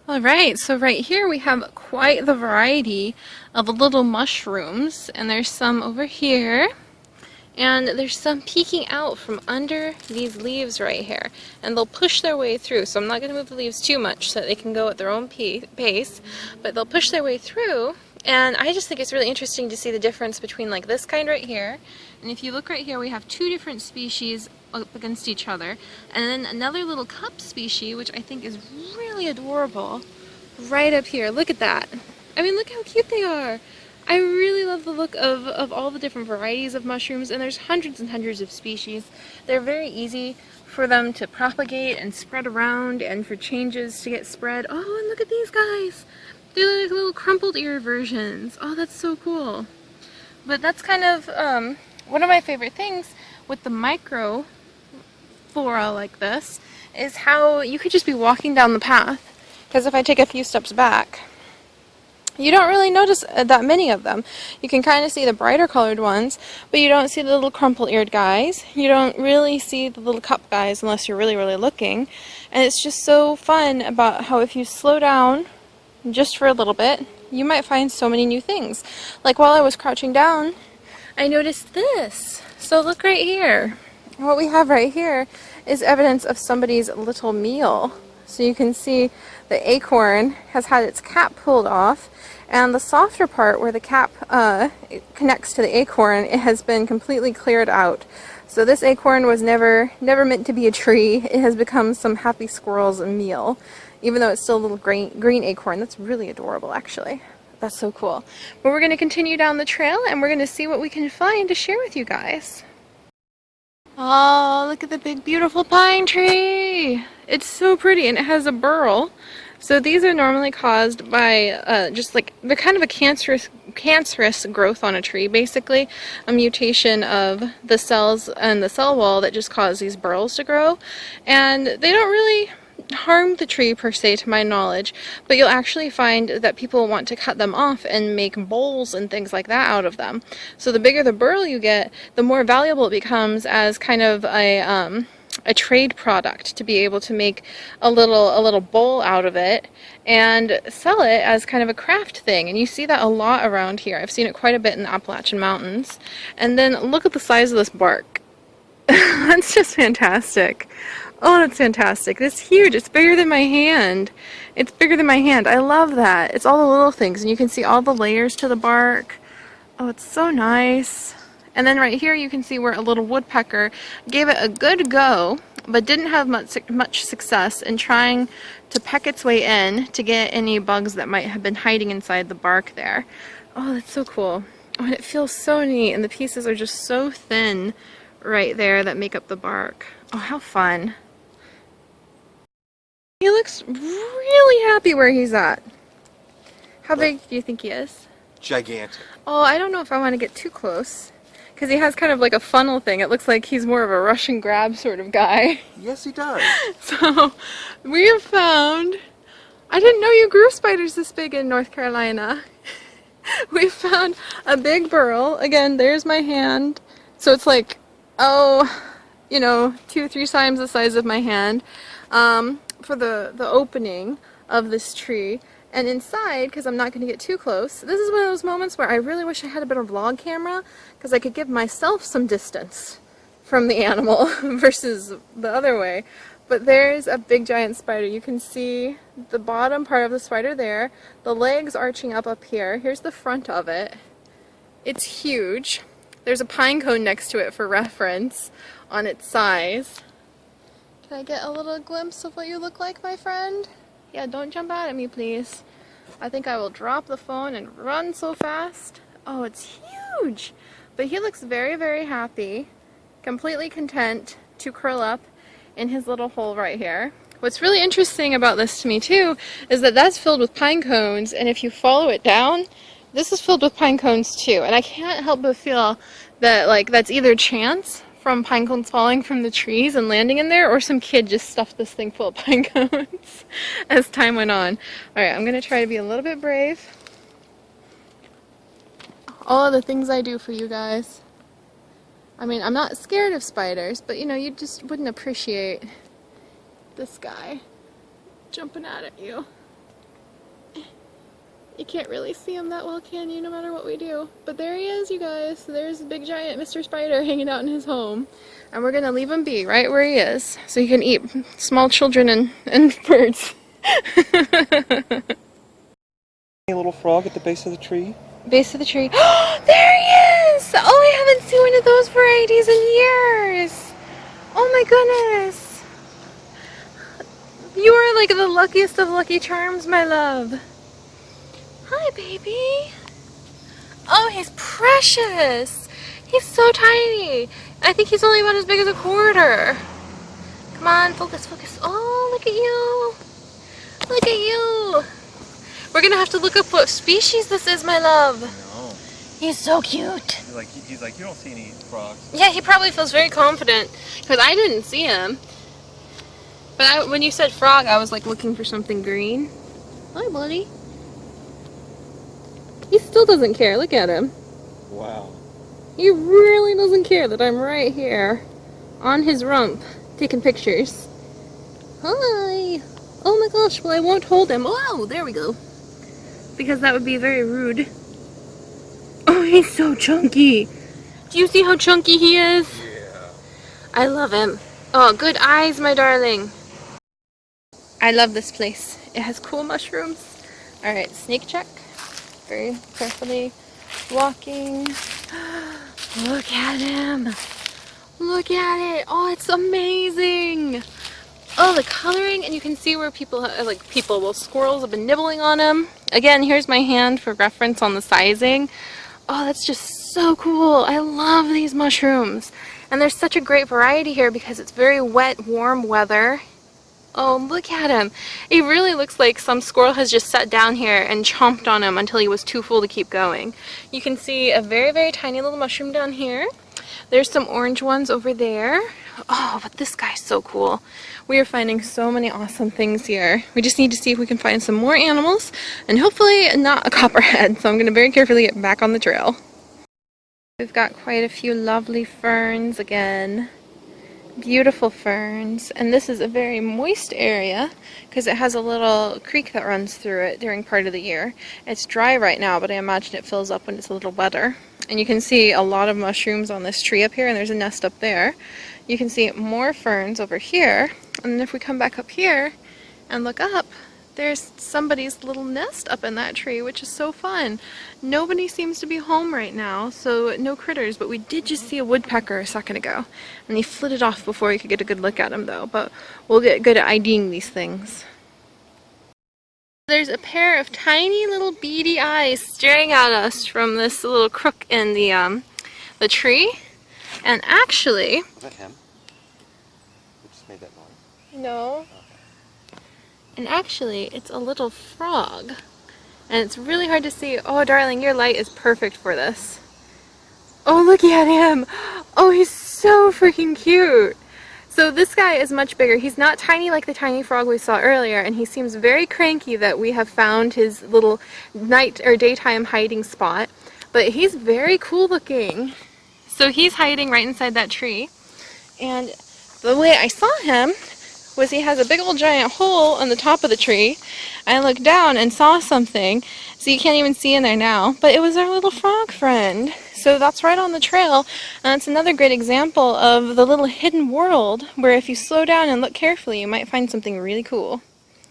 Alright, so right here we have quite the variety of little mushrooms, and there's some over here, and there's some peeking out from under these leaves right here, and they'll push their way through, so I'm not going to move the leaves too much so that they can go at their own pace, but they'll push their way through, and I just think it's really interesting to see the difference between like this kind right here, and if you look right here we have two different species up against each other, and then another little cup species, which I think is really adorable, right up here. Look at that. I mean, look how cute they are. I really love the look of all the different varieties of mushrooms, and there's hundreds and hundreds of species. They're very easy for them to propagate and spread around, and for changes to get spread. Oh, and look at these guys. They're like little crumpled ear versions. Oh, that's so cool. But that's kind of one of my favorite things with the micro flora like this is how you could just be walking down the path, because if I take a few steps back, you don't really notice that many of them. You can kind of see the brighter colored ones, but you don't see the little crumple-eared guys. You don't really see the little cup guys unless you're really, really looking. And it's just so fun about how if you slow down just for a little bit, you might find so many new things. Like while I was crouching down, I noticed this. So look right here. What we have right here is evidence of somebody's little meal. So you can see the acorn has had its cap pulled off, and the softer part where the cap connects to the acorn, it has been completely cleared out. So this acorn was never meant to be a tree. It has become some happy squirrel's meal, even though it's still a little green acorn. That's really adorable, actually. That's so cool. But we're going to continue down the trail, and we're going to see what we can find to share with you guys. Oh, look at the big beautiful pine tree! It's so pretty, and it has a burl. So these are normally caused by just like, they're kind of a cancerous growth on a tree, basically. A mutation of the cells and the cell wall that just cause these burls to grow. And they don't really harm the tree per se, to my knowledge, but you'll actually find that people want to cut them off and make bowls and things like that out of them. So the bigger the burl you get, the more valuable it becomes as kind of a trade product, to be able to make a little bowl out of it and sell it as kind of a craft thing. And you see that a lot around here. I've seen it quite a bit in the Appalachian Mountains. And then look at the size of this bark. That's just fantastic. Oh, that's fantastic. It's huge. It's bigger than my hand. It's bigger than my hand. I love that. It's all the little things, and you can see all the layers to the bark. Oh, it's so nice. And then right here you can see where a little woodpecker gave it a good go, but didn't have much success in trying to peck its way in to get any bugs that might have been hiding inside the bark there. Oh, that's so cool. Oh, and it feels so neat, and the pieces are just so thin right there that make up the bark. Oh, how fun. He looks really happy where he's at. How big do you think he is? Gigantic. Oh, I don't know if I want to get too close, because he has kind of like a funnel thing. It looks like he's more of a rush and grab sort of guy. Yes, he does. So, we have found... I didn't know you grew spiders this big in North Carolina. We found a big burl. Again, there's my hand. So it's like, oh, you know, 2-3 times the size of my hand. For the opening of this tree. And inside, because I'm not going to get too close, this is one of those moments where I really wish I had a better vlog camera, because I could give myself some distance from the animal versus the other way. But there's a big giant spider. You can see the bottom part of the spider there, the legs arching up here. Here's the front of it. It's huge. There's a pine cone next to it for reference on its size. Can I get a little glimpse of what you look like, my friend? Yeah, don't jump out at me, please. I think I will drop the phone and run so fast. Oh, it's huge! But he looks very, very happy, completely content to curl up in his little hole right here. What's really interesting about this to me, too, is that that's filled with pine cones, and if you follow it down, this is filled with pine cones, too. And I can't help but feel that, like, that's either chance from pine cones falling from the trees and landing in there, or some kid just stuffed this thing full of pine cones as time went on. Alright, I'm going to try to be a little bit brave. All of the things I do for you guys. I mean, I'm not scared of spiders, but you know, you just wouldn't appreciate this guy jumping out at you. You can't really see him that well, can you, no matter what we do? But there he is, you guys. There's big giant Mr. Spider hanging out in his home. And we're gonna leave him be right where he is, so he can eat small children and birds. A little frog at the base of the tree. Base of the tree. Oh, there he is! Oh, I haven't seen one of those varieties in years! Oh my goodness! You are like the luckiest of lucky charms, my love. Hi, baby. Oh, he's precious. He's so tiny. I think he's only about as big as a quarter. Come on, focus, focus. Oh, look at you. Look at you. We're gonna have to look up what species this is, my love. No. He's so cute. He's like, you don't see any frogs. Yeah, he probably feels very confident because I didn't see him. But when you said frog, I was like looking for something green. Hi, buddy. He still doesn't care. Look at him. Wow. He really doesn't care that I'm right here on his rump taking pictures. Hi. Oh my gosh, well I won't hold him. Oh, there we go. Because that would be very rude. Oh, he's so chunky. Do you see how chunky he is? Yeah. I love him. Oh, good eyes, my darling. I love this place. It has cool mushrooms. Alright, snake check. Very carefully walking. Look at him. Look at it. Oh, it's amazing. Oh, the coloring, and you can see where squirrels have been nibbling on them. Again, here's my hand for reference on the sizing. Oh, that's just so cool. I love these mushrooms. And there's such a great variety here because it's very wet, warm weather. Oh, look at him. It really looks like some squirrel has just sat down here and chomped on him until he was too full to keep going. You can see a very, very tiny little mushroom down here. There's some orange ones over there. Oh, but this guy's so cool. We are finding so many awesome things here. We just need to see if we can find some more animals and hopefully not a copperhead. So I'm going to very carefully get back on the trail. We've got quite a few lovely ferns again. Beautiful ferns, and this is a very moist area because it has a little creek that runs through it during part of the year. It's dry right now, but I imagine it fills up when it's a little wetter. And you can see a lot of mushrooms on this tree up here, and there's a nest up there. You can see more ferns over here, and then if we come back up here and look up, there's somebody's little nest up in that tree, which is so fun. Nobody seems to be home right now, so no critters, but we did just see a woodpecker a second ago. And he flitted off before we could get a good look at him though, but we'll get good at IDing these things. There's a pair of tiny little beady eyes staring at us from this little crook in the tree. And actually... Was that him? Who just made that noise? No. And actually, it's a little frog. And it's really hard to see. Oh, darling, your light is perfect for this. Oh, look at him! Oh, he's so freaking cute! So this guy is much bigger. He's not tiny like the tiny frog we saw earlier, and he seems very cranky that we have found his little night or daytime hiding spot. But he's very cool looking. So he's hiding right inside that tree. And the way I saw him was he has a big old giant hole on the top of the tree. I looked down and saw something, so you can't even see in there now, but it was our little frog friend. So that's right on the trail, and it's another great example of the little hidden world where if you slow down and look carefully, you might find something really cool.